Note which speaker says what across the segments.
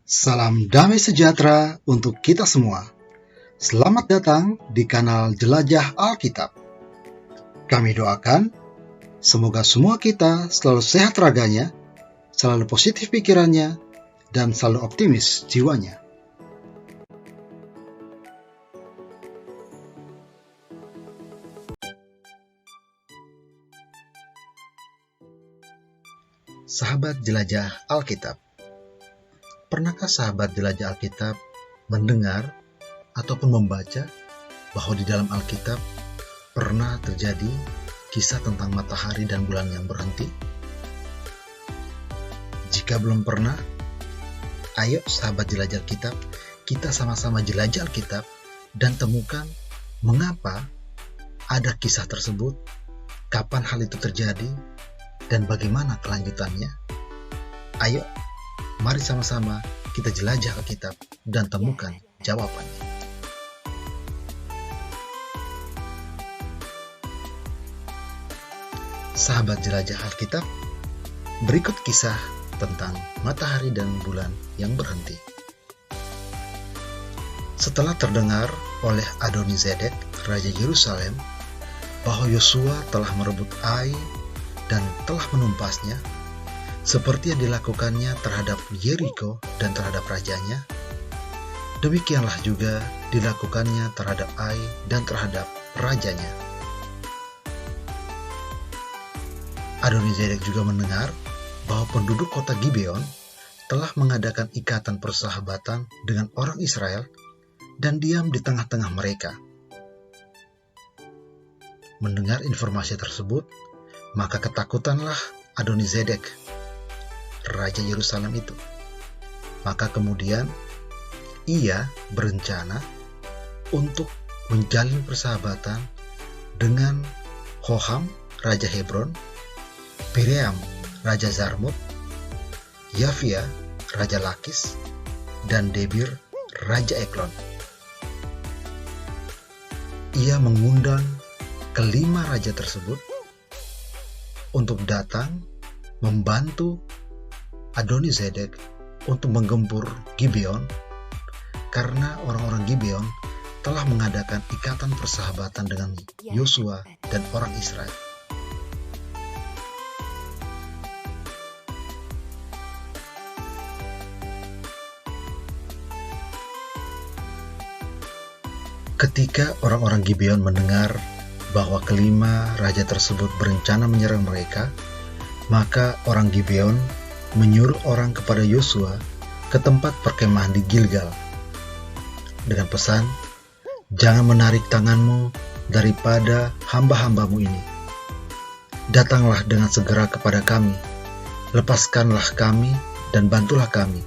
Speaker 1: Salam damai sejahtera untuk kita semua. Selamat datang di kanal Jelajah Alkitab. Kami doakan semoga semua kita selalu sehat raganya, selalu positif pikirannya, dan selalu optimis jiwanya. Sahabat Jelajah Alkitab, pernahkah sahabat Jelajah Alkitab mendengar ataupun membaca bahwa di dalam Alkitab pernah terjadi kisah tentang matahari dan bulan yang berhenti? Jika belum pernah, ayo sahabat Jelajah Alkitab, kita sama-sama jelajah Alkitab dan temukan mengapa ada kisah tersebut, kapan hal itu terjadi, dan bagaimana kelanjutannya. Ayo, mari sama-sama kita jelajah Alkitab dan temukan jawabannya. Sahabat jelajah Alkitab, berikut kisah tentang matahari dan bulan yang berhenti. Setelah terdengar oleh Adoni-Zedek, Raja Yerusalem, bahwa Yosua telah merebut Ai dan telah menumpasnya, seperti yang dilakukannya terhadap Yeriko dan terhadap rajanya, demikianlah juga dilakukannya terhadap Ai dan terhadap rajanya. Adoni-Zedek juga mendengar bahwa penduduk kota Gibeon telah mengadakan ikatan persahabatan dengan orang Israel dan diam di tengah-tengah mereka. Mendengar informasi tersebut, maka ketakutanlah Adoni-Zedek, Raja Yerusalem itu. Maka kemudian ia berencana untuk menjalin persahabatan dengan Hoham, Raja Hebron, Piream, Raja Zarmut, Yafia, Raja Lakis, dan Debir, Raja Eklon. Ia mengundang kelima raja tersebut untuk datang membantu Adoni-Zedek untuk menggempur Gibeon, karena orang-orang Gibeon telah mengadakan ikatan persahabatan dengan Yosua dan orang Israel. Ketika orang-orang Gibeon mendengar bahwa kelima raja tersebut berencana menyerang mereka, maka orang Gibeon menyuruh orang kepada Yosua ke tempat perkemahan di Gilgal dengan pesan, "Jangan menarik tanganmu daripada hamba-hambamu ini. Datanglah dengan segera kepada kami, lepaskanlah kami dan bantulah kami,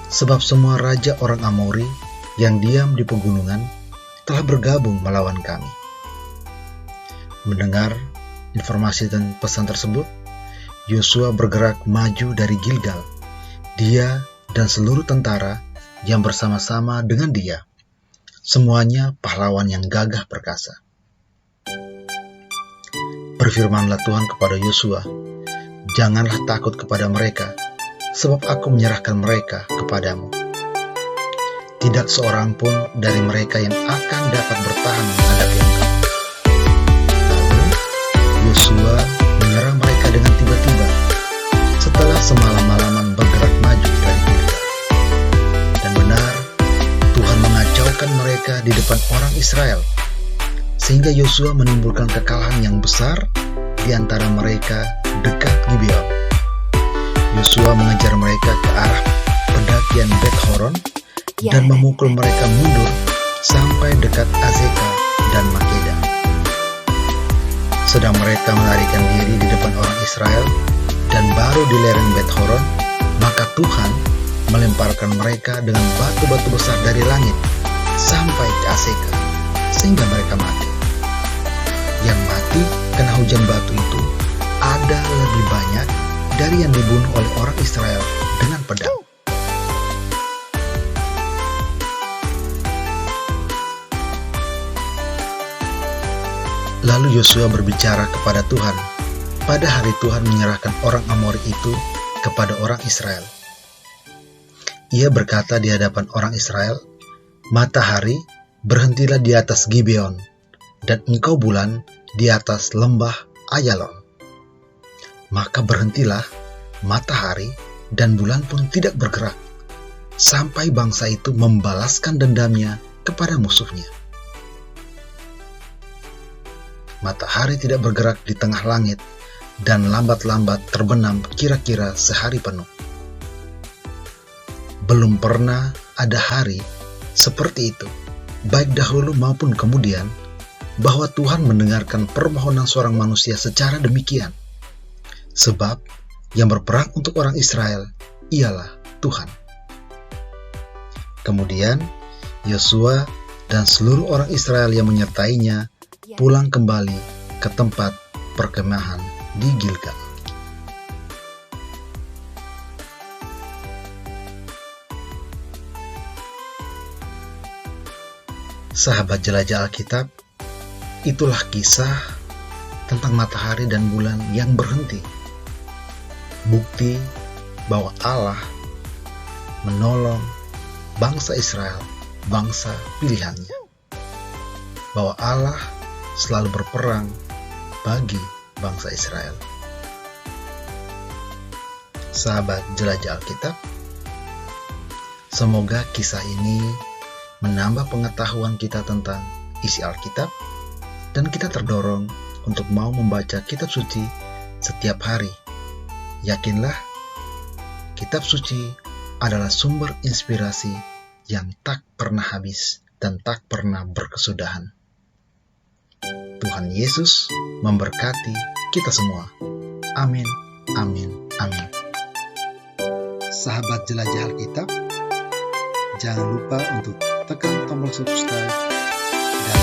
Speaker 1: sebab semua raja orang Amori yang diam di pegunungan telah bergabung melawan kami." Mendengar informasi dan pesan tersebut, Yosua bergerak maju dari Gilgal, dia dan seluruh tentara yang bersama-sama dengan dia. Semuanya pahlawan yang gagah perkasa. Berfirmanlah Tuhan kepada Yosua, "Janganlah takut kepada mereka, sebab aku menyerahkan mereka kepadamu. Tidak seorang pun dari mereka yang akan dapat bertahan menghadapi engkau." Lalu Yosua menyerang mereka dengan tiba-tiba setelah semalam-malaman bergerak maju dari Gilgal. Dan benar, Tuhan mengacaukan mereka di depan orang Israel, sehingga Yosua menimbulkan kekalahan yang besar di antara mereka dekat Gibeon. Yosua mengejar mereka ke arah pendakian Bet Horon dan memukul mereka mundur sampai dekat Azeka dan Makeda. Sedang mereka melarikan diri di depan orang Israel dan baru di lereng Bet Horon, maka Tuhan melemparkan mereka dengan batu-batu besar dari langit sampai ke Azeka, sehingga mereka mati. Yang mati kena hujan batu itu ada lebih banyak dari yang dibunuh oleh orang Israel dengan pedang. Lalu Yosua berbicara kepada Tuhan pada hari Tuhan menyerahkan orang Amori itu kepada orang Israel. Ia berkata di hadapan orang Israel, "Matahari, berhentilah di atas Gibeon, dan engkau bulan di atas lembah Ayalon." Maka berhentilah matahari dan bulan pun tidak bergerak, sampai bangsa itu membalaskan dendamnya kepada musuhnya. Matahari tidak bergerak di tengah langit, dan lambat-lambat terbenam kira-kira sehari penuh. Belum pernah ada hari seperti itu, baik dahulu maupun kemudian, bahwa Tuhan mendengarkan permohonan seorang manusia secara demikian. Sebab yang berperang untuk orang Israel ialah Tuhan. Kemudian Yosua dan seluruh orang Israel yang menyertainya pulang kembali ke tempat perkemahan di Gilgal. Sahabat jelajah Alkitab, itulah kisah tentang matahari dan bulan yang berhenti. Bukti bahwa Allah menolong bangsa Israel, bangsa pilihannya. Bahwa Allah selalu berperang bagi bangsa Israel. Sahabat jelajah Alkitab, semoga kisah ini menambah pengetahuan kita tentang isi Alkitab, dan kita terdorong untuk mau membaca kitab suci setiap hari. Yakinlah, kitab suci adalah sumber inspirasi yang tak pernah habis dan tak pernah berkesudahan. Tuhan Yesus memberkati kita semua. Amin, amin, amin. Sahabat jelajah Alkitab, jangan lupa untuk tekan tombol subscribe dan